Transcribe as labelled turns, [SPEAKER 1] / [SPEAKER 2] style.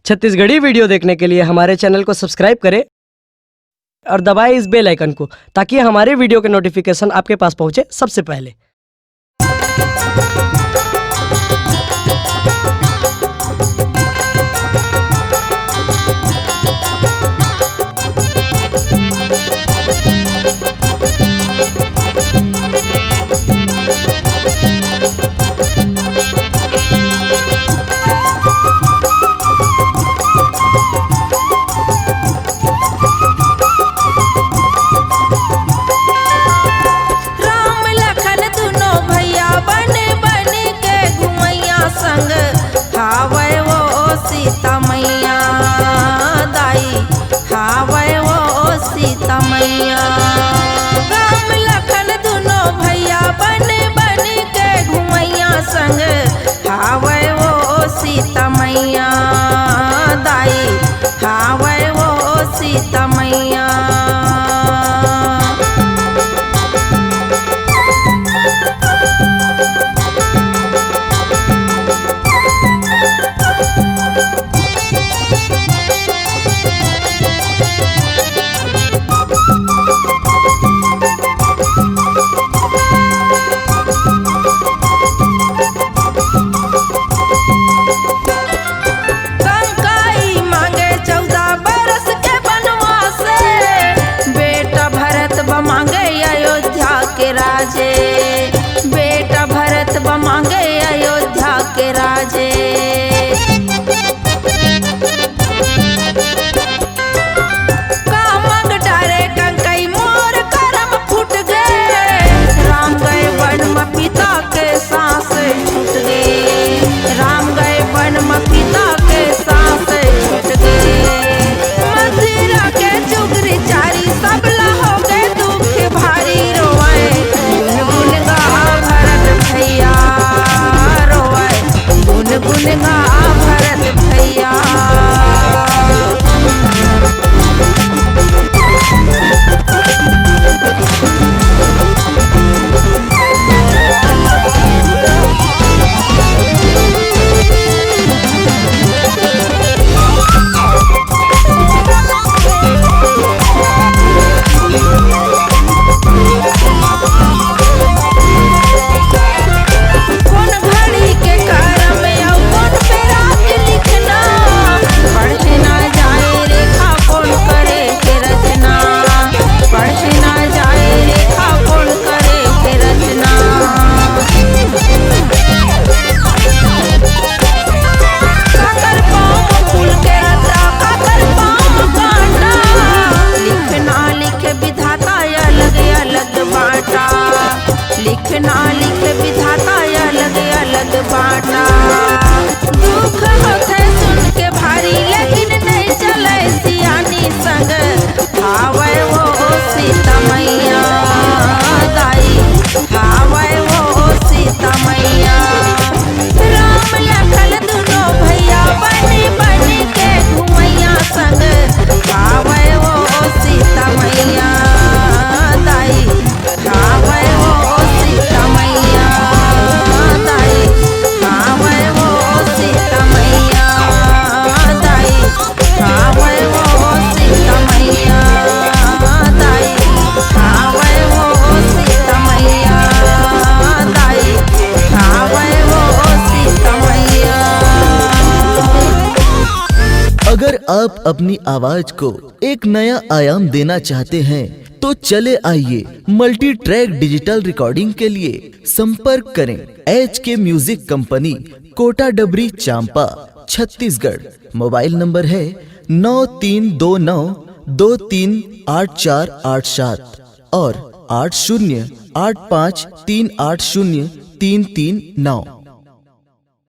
[SPEAKER 1] Chhattisgarhi video देखने के लिए हमारे चैनल को सब्सक्राइब करें और दबाएं इस बेल आइकन को ताकि हमारे वीडियो के नोटिफिकेशन आपके पास पहुंचे सबसे पहले।
[SPEAKER 2] सीता मैया दाई हावै वो सीता मैया। राम लखन दुनो भैया बन बन के घुमैया संग हावै वो सीता मैया दाई हावै वो सीता मैया। बेटा भरत मांगे अयोध्या के राजे। कामंग डारे कंकई मोर करम फूट गए। राम गए वन में पिता के सांस छूट गए। राम गए वन में पिता के सांस छूट गए। मथुरा के चुगरी चारी सबला हो गए दुख भारी रोए। गुन गा भरत भैया लिखना लिख विधाता अलग अलग बाटा। दुख होते सुन के भारी लेकिन नहीं चले सियानी संग हावै वो सीता मैया दाई हावै वो सीता मैया। राम लखन दुनो भैया बन बन के घुमैया संग हावै वो सीता मैया दाई हावै वो सीता मैया दाई हावै वो सीता मैया दाई हावै वो सीता मैया दाई हावै वो सीता मैया दाई हावै वो सीता मैया।
[SPEAKER 3] अगर आप अपनी आवाज को एक नया आयाम देना चाहते हैं तो चले आइए मल्टी ट्रैक डिजिटल रिकॉर्डिंग के लिए संपर्क करें HK म्यूजिक कंपनी, कोटा डबरी, चांपा, छत्तीसगढ़। मोबाइल नंबर है 9329238487 और 8085380339।